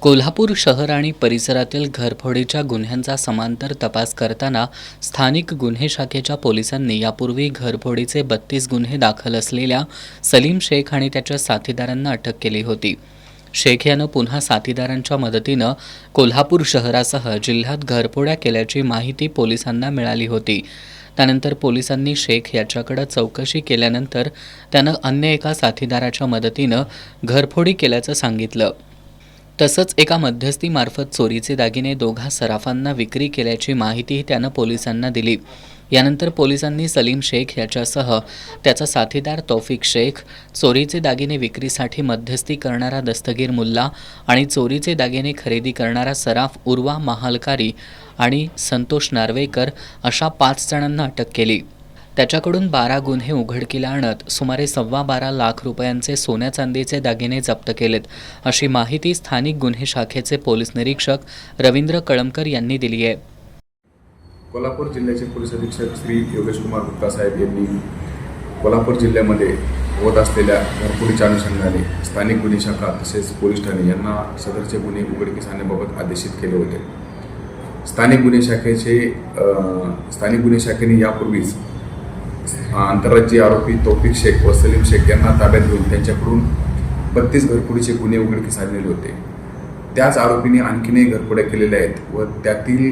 कोल्हापूर शहर आणि परिसरातील घरफोडीच्या गुन्ह्यांचा समांतर तपास करताना स्थानिक गुन्हे शाखेच्या पोलिसांनी यापूर्वी घरफोडीचे 32 गुन्हे दाखल असलेल्या सलीम शेख आणि त्याच्या साथीदारांना अटक केली होती. शेख यानं पुन्हा साथीदारांच्या मदतीनं कोल्हापूर शहरासह जिल्ह्यात घरफोड्या केल्याची माहिती पोलिसांना मिळाली होती. त्यानंतर पोलिसांनी शेख याच्याकडे चौकशी केल्यानंतर त्यानं अन्य एका साथीदाराच्या मदतीनं घरफोडी केल्याचं सांगितलं. तसंच एका मध्यस्थीमार्फत चोरीचे दागिने दोघा सराफांना विक्री केल्याची माहितीही त्यानं पोलिसांना दिली. यानंतर पोलिसांनी सलीम शेख याच्यासह त्याचा साथीदार तौफिक शेख, चोरीचे दागिने विक्रीसाठी मध्यस्थी करणारा दस्तगीर मुल्ला आणि चोरीचे दागिने खरेदी करणारा सराफ उर्वा महालकारी आणि संतोष नार्वेकर अशा 5 जणांना अटक केली. त्याच्याकडून 12 गुन्हे उघडकीला आणत सुमारे 12.25 लाख रुपयांचे सोन्या चांदीचे दागिने जप्त केलेत, अशी माहिती स्थानिक गुन्हे शाखेचे पोलीस निरीक्षक रवींद्र कळमकर यांनी दिली आहे. कोल्हापूर जिल्ह्याचे पोलीस अधीक्षक श्री योगेश कुमार गुप्ता साहेब यांनी कोल्हापूर जिल्ह्यामध्ये होत असलेल्या घरफोडीच्या अनुषंगाने स्थानिक गुन्हे शाखा तसेच पोलीस ठाणे यांना सदरचे गुन्हे उघडकीस आणण्याबाबत आदेशित केले होते. स्थानिक गुन्हे शाखेने यापूर्वीच आंतरराज्यीय आरोपी तौफिक शेख व सलीम शेख यांना ताब्यात घेऊन त्यांच्याकडून 32 घरफोडीचे गुन्हे उघडकीस आणलेले होते. त्याच आरोपीने आणखीनही घरफोड्या केलेल्या आहेत व त्यातील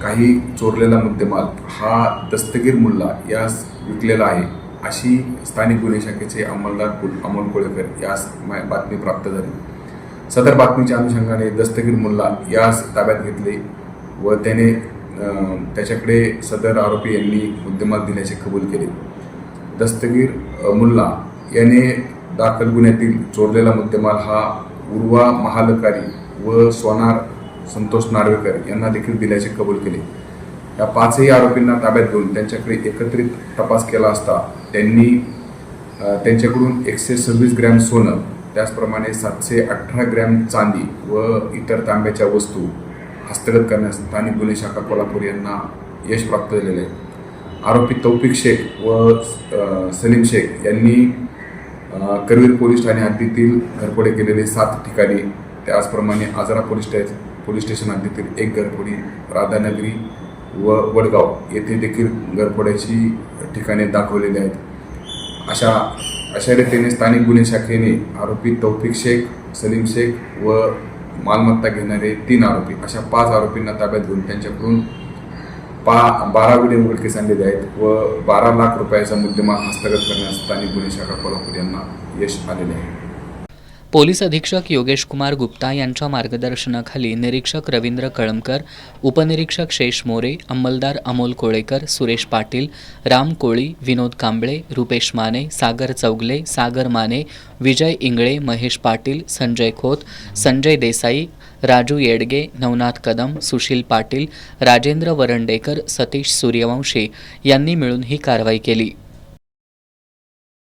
काही चोरलेला मुद्देमाल हा दस्तगीर मुल्ला यास विकलेला आहे, अशी स्थानिक गुन्हे शाखेचे अंमलदार अमोल कोळेकर यास बातमी प्राप्त झाली. सदर बातमीच्या अनुषंगाने दस्तगीर मुल्ला यास ताब्यात घेतले व त्याने त्याच्याकडे सदर आरोपी यांनी मुद्देमाल दिल्याचे कबूल केले. दस्तगीर मुल्ला याने दाखल गुन्ह्यातील चोरलेला मुद्देमाल हा उर्वा महालकारी व सोनार संतोष नार्वेकर यांना देखील दिल्याचे कबूल केले. या 5ही आरोपींना ताब्यात घेऊन त्यांच्याकडे एकत्रित तपास केला असता त्यांनी त्यांच्याकडून 126 ग्रॅम सोनं, त्याचप्रमाणे 718 ग्रॅम चांदी व इतर तांब्याच्या वस्तू हस्तगत करण्यास स्थानिक गुन्हे शाखा कोल्हापूर यांना यश प्राप्त झालेले आहे. आरोपी तौफिक शेख व सलीम शेख यांनी करवीर पोलीस ठाणे हद्दीतील घरफोडे केलेले 7 ठिकाणी, त्याचप्रमाणे आजरा पोलीस स्टेशन हद्दीतील 1 घरफोडी, राधानगरी व वडगाव येथे देखील घरफोड्याची ठिकाणे दाखवलेली आहेत. अशा रीतीने स्थानिक गुन्हे शाखेने आरोपी तौफिक शेख, सलीम शेख व मालमत्ता घेणारे 3 आरोपी अशा 5 आरोपींना ताब्यात घेऊन त्यांच्याकडून 12 गुन्हे उघडकीस आणलेले आहेत व 12 लाख रुपयाचा मुद्देमाल हस्तगत करण्यास स्थानिक गुन्हे शाखा कोल्हापूर यांना यश आलेले आहे. पोलीस अधीक्षक योगेश कुमार गुप्ता यांच्या मार्गदर्शनाखाली निरीक्षक रवींद्र कळमकर, उपनिरीक्षक शेष मोरे, अंमलदार अमोल कोळेकर, सुरेश पाटील, राम कोळी, विनोद कांबळे, रुपेश माने, सागर चौगले, सागर माने, विजय इंगळे, महेश पाटील, संजय खोत, संजय देसाई, राजू येडगे, नवनाथ कदम, सुशील पाटील, राजेंद्र वरंडेकर, सतीश सूर्यवंशी यांनी मिळून ही कारवाई केली.